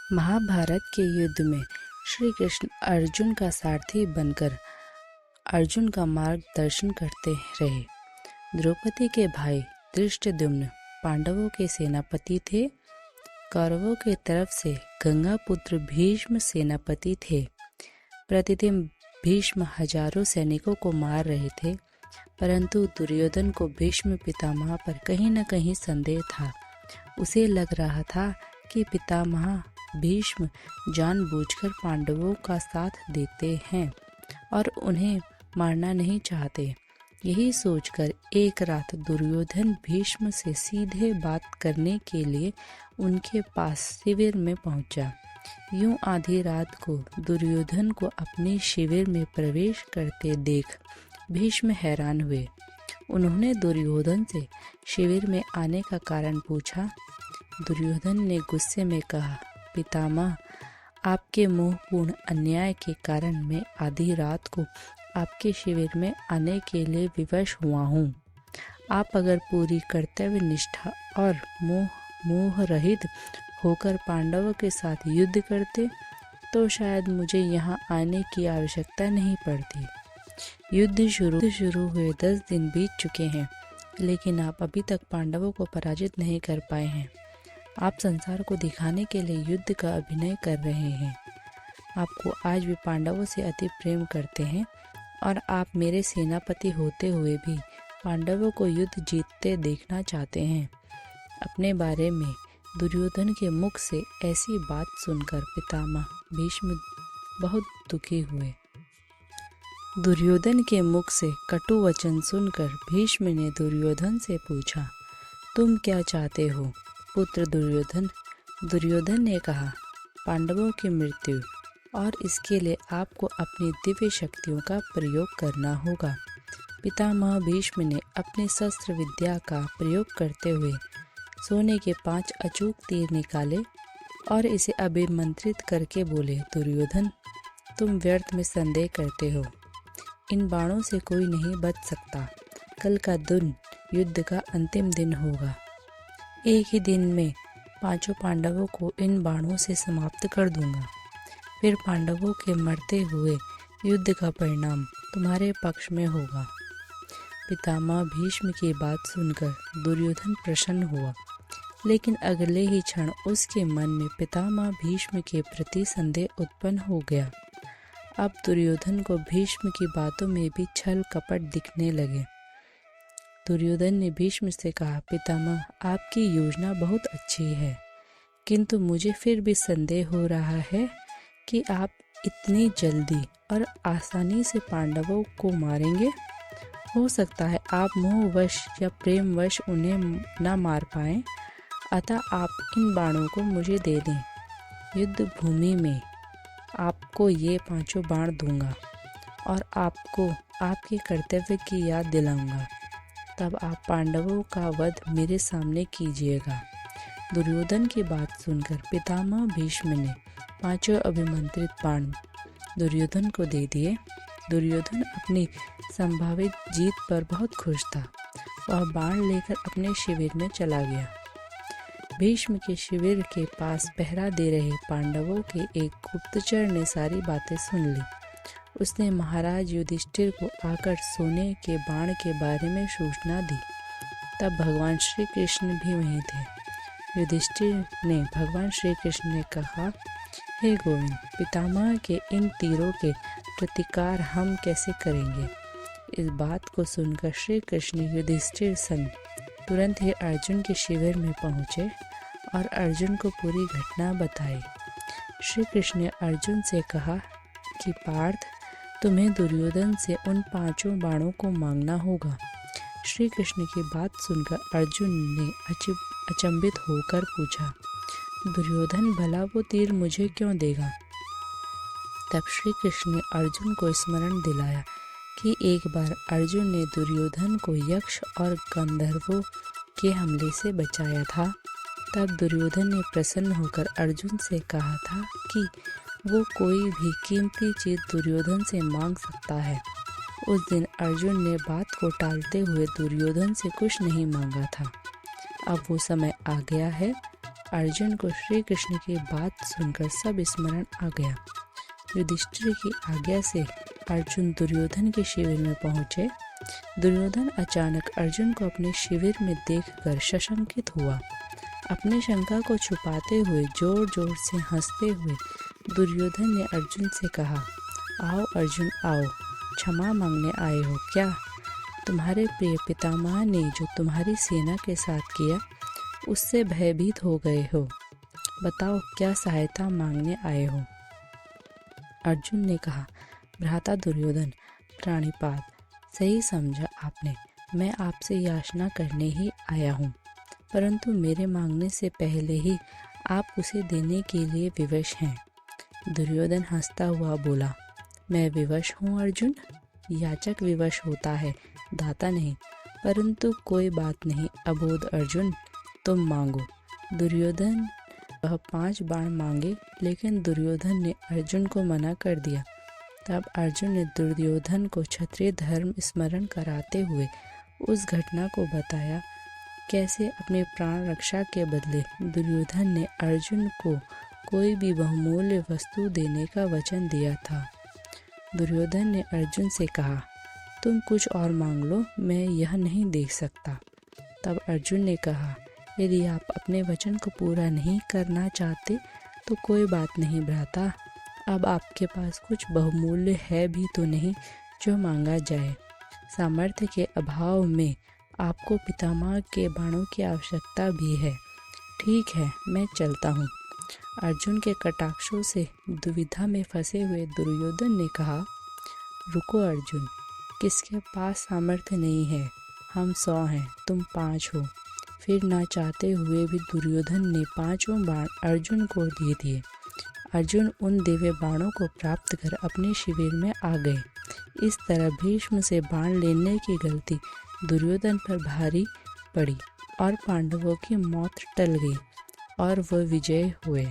महाभारत के युद्ध में श्री कृष्ण अर्जुन का सारथी बनकर अर्जुन का मार्गदर्शन करते रहे। द्रौपदी के भाई धृष्टद्युम्न पांडवों के सेनापति थे। कौरवों के तरफ से गंगा पुत्र भीष्म सेनापति थे। प्रतिदिन भीष्म हजारों सैनिकों को मार रहे थे, परंतु दुर्योधन को भीष्म पितामह पर कहीं न कहीं संदेह था। उसे लग रहा था कि पितामह भीष्म जानबूझकर पांडवों का साथ देते हैं और उन्हें मारना नहीं चाहते। यही सोचकर एक रात दुर्योधन भीष्म से सीधे बात करने के लिए उनके पास शिविर में पहुंचा। यूं आधी रात को दुर्योधन को अपने शिविर में प्रवेश करते देख भीष्म हैरान हुए। उन्होंने दुर्योधन से शिविर में आने का कारण पूछा। दुर्योधन ने गुस्से में कहा, पितामह, आपके मोहपूर्ण अन्याय के कारण मैं आधी रात को आपके शिविर में आने के लिए विवश हुआ हूँ। आप अगर पूरी कर्तव्य निष्ठा और मोह रहित होकर पांडवों के साथ युद्ध करते तो शायद मुझे यहाँ आने की आवश्यकता नहीं पड़ती। युद्ध शुरू हुए 10 दिन बीत चुके हैं, लेकिन आप अभी तक पांडवों को पराजित नहीं कर पाए हैं। आप संसार को दिखाने के लिए युद्ध का अभिनय कर रहे हैं। आपको आज भी पांडवों से अति प्रेम करते हैं और आप मेरे सेनापति होते हुए भी पांडवों को युद्ध जीतते देखना चाहते हैं। अपने बारे में दुर्योधन के मुख से ऐसी बात सुनकर पितामह भीष्म बहुत दुखी हुए। दुर्योधन के मुख से कटु वचन सुनकर भीष्म ने दुर्योधन से पूछा, तुम क्या चाहते हो पुत्र दुर्योधन? दुर्योधन ने कहा, पांडवों की मृत्यु, और इसके लिए आपको अपनी दिव्य शक्तियों का प्रयोग करना होगा। पितामह भीष्म ने अपनी शस्त्र विद्या का प्रयोग करते हुए सोने के 5 अचूक तीर निकाले और इसे अभिमंत्रित करके बोले, दुर्योधन, तुम व्यर्थ में संदेह करते हो। इन बाणों से कोई नहीं बच सकता। कल का दिन युद्ध का अंतिम दिन होगा। एक ही दिन में 5 पांडवों को इन बाणों से समाप्त कर दूंगा। फिर पांडवों के मरते हुए युद्ध का परिणाम तुम्हारे पक्ष में होगा। पितामह भीष्म की बात सुनकर दुर्योधन प्रसन्न हुआ, लेकिन अगले ही क्षण उसके मन में पितामह भीष्म के प्रति संदेह उत्पन्न हो गया। अब दुर्योधन को भीष्म की बातों में भी छल कपट दिखने लगे। दुर्योधन ने भीष्म से कहा, पितामह, आपकी योजना बहुत अच्छी है, किंतु मुझे फिर भी संदेह हो रहा है कि आप इतनी जल्दी और आसानी से पांडवों को मारेंगे। हो सकता है आप मोहवश या प्रेमवश उन्हें न मार पाएं, अतः आप इन बाणों को मुझे दे दें। युद्ध भूमि में आपको ये 5 बाण दूंगा और आपको आपके कर्तव्य की याद दिलाऊंगा। तब आप पांडवों का वध मेरे सामने कीजिएगा। दुर्योधन की बात सुनकर पितामह भीष्म ने 5 अभिमंत्रित बाण दुर्योधन को दे दिए। दुर्योधन अपनी संभावित जीत पर बहुत खुश था। वह बाण लेकर अपने शिविर में चला गया। भीष्म के शिविर के पास पहरा दे रहे पांडवों के एक गुप्तचर ने सारी बातें सुन ली। उसने महाराज युधिष्ठिर को आकर सोने के बाण के बारे में सूचना दी। तब भगवान श्री कृष्ण भी वहीं थे। युधिष्ठिर ने भगवान श्री कृष्ण ने कहा, हे गोविंद, पितामह के इन तीरों के प्रतिकार हम कैसे करेंगे? इस बात को सुनकर श्री कृष्ण युधिष्ठिर संग तुरंत ही अर्जुन के शिविर में पहुँचे और अर्जुन को पूरी घटना बताई। श्री कृष्ण ने अर्जुन से कहा कि पार्थ, तुम्हें दुर्योधन से उन 5 बाणों को मांगना होगा। श्री कृष्ण की बात सुनकर अर्जुन ने अचंभित होकर पूछा, दुर्योधन भला वो तीर मुझे क्यों देगा? तब श्री कृष्ण ने अर्जुन को स्मरण दिलाया कि एक बार अर्जुन ने दुर्योधन को यक्ष और गंधर्वों के हमले से बचाया था। तब दुर्योधन ने प्रसन्न होकर अर्जुन से कहा था कि वो कोई भी कीमती चीज दुर्योधन से मांग सकता है। उस दिन अर्जुन ने बात को टालते हुए दुर्योधन से कुछ नहीं मांगा था। अब वो समय आ गया है अर्जुन को श्री कृष्ण की बात सुनकर सब स्मरण आ गया। युधिष्ठिर की आज्ञा से अर्जुन दुर्योधन के शिविर में पहुंचे। दुर्योधन अचानक अर्जुन को अपने शिविर में देखकर सशंकित हुआ। अपनी शंका को छुपाते हुए जोर जोर से हंसते हुए दुर्योधन ने अर्जुन से कहा, आओ अर्जुन आओ, क्षमा मांगने आए हो क्या? तुम्हारे प्रिय पितामह ने जो तुम्हारी सेना के साथ किया उससे भयभीत हो गए हो। बताओ क्या सहायता मांगने आए हो? अर्जुन ने कहा, भ्राता दुर्योधन, प्राणिपात, सही समझा आपने। मैं आपसे याचना करने ही आया हूँ, परंतु मेरे मांगने से पहले ही आप उसे देने के लिए विवश हैं। दुर्योधन हंसता हुआ बोला, मैं विवश हूँ अर्जुन? याचक विवश होता है, दाता नहीं। परंतु कोई बात नहीं अबोध अर्जुन, तुम मांगो। दुर्योधन वह 5 बाण मांगे, लेकिन दुर्योधन ने अर्जुन को मना कर दिया। तब अर्जुन ने दुर्योधन को क्षत्रिय धर्म स्मरण कराते हुए उस घटना को बताया, कैसे अपने प्राण रक्षा के बदले दुर्योधन ने अर्जुन को कोई भी बहुमूल्य वस्तु देने का वचन दिया था। दुर्योधन ने अर्जुन से कहा, तुम कुछ और मांग लो, मैं यह नहीं देख सकता। तब अर्जुन ने कहा, यदि आप अपने वचन को पूरा नहीं करना चाहते तो कोई बात नहीं भ्राता। अब आपके पास कुछ बहुमूल्य है भी तो नहीं जो मांगा जाए। सामर्थ्य के अभाव में आपको पितामह के बाणों की आवश्यकता भी है। ठीक है, मैं चलता हूँ। अर्जुन के कटाक्षों से दुविधा में फंसे हुए दुर्योधन ने कहा, रुको अर्जुन, किसके पास सामर्थ्य नहीं है? हम 100 हैं, तुम 5 हो। फिर ना चाहते हुए भी दुर्योधन ने 5 बाण अर्जुन को दे दिए। अर्जुन उन दिव्य बाणों को प्राप्त कर अपने शिविर में आ गए। इस तरह भीष्म से बाण लेने की गलती दुर्योधन पर भारी पड़ी और पांडवों की मौत टल गई और वह विजय हुए।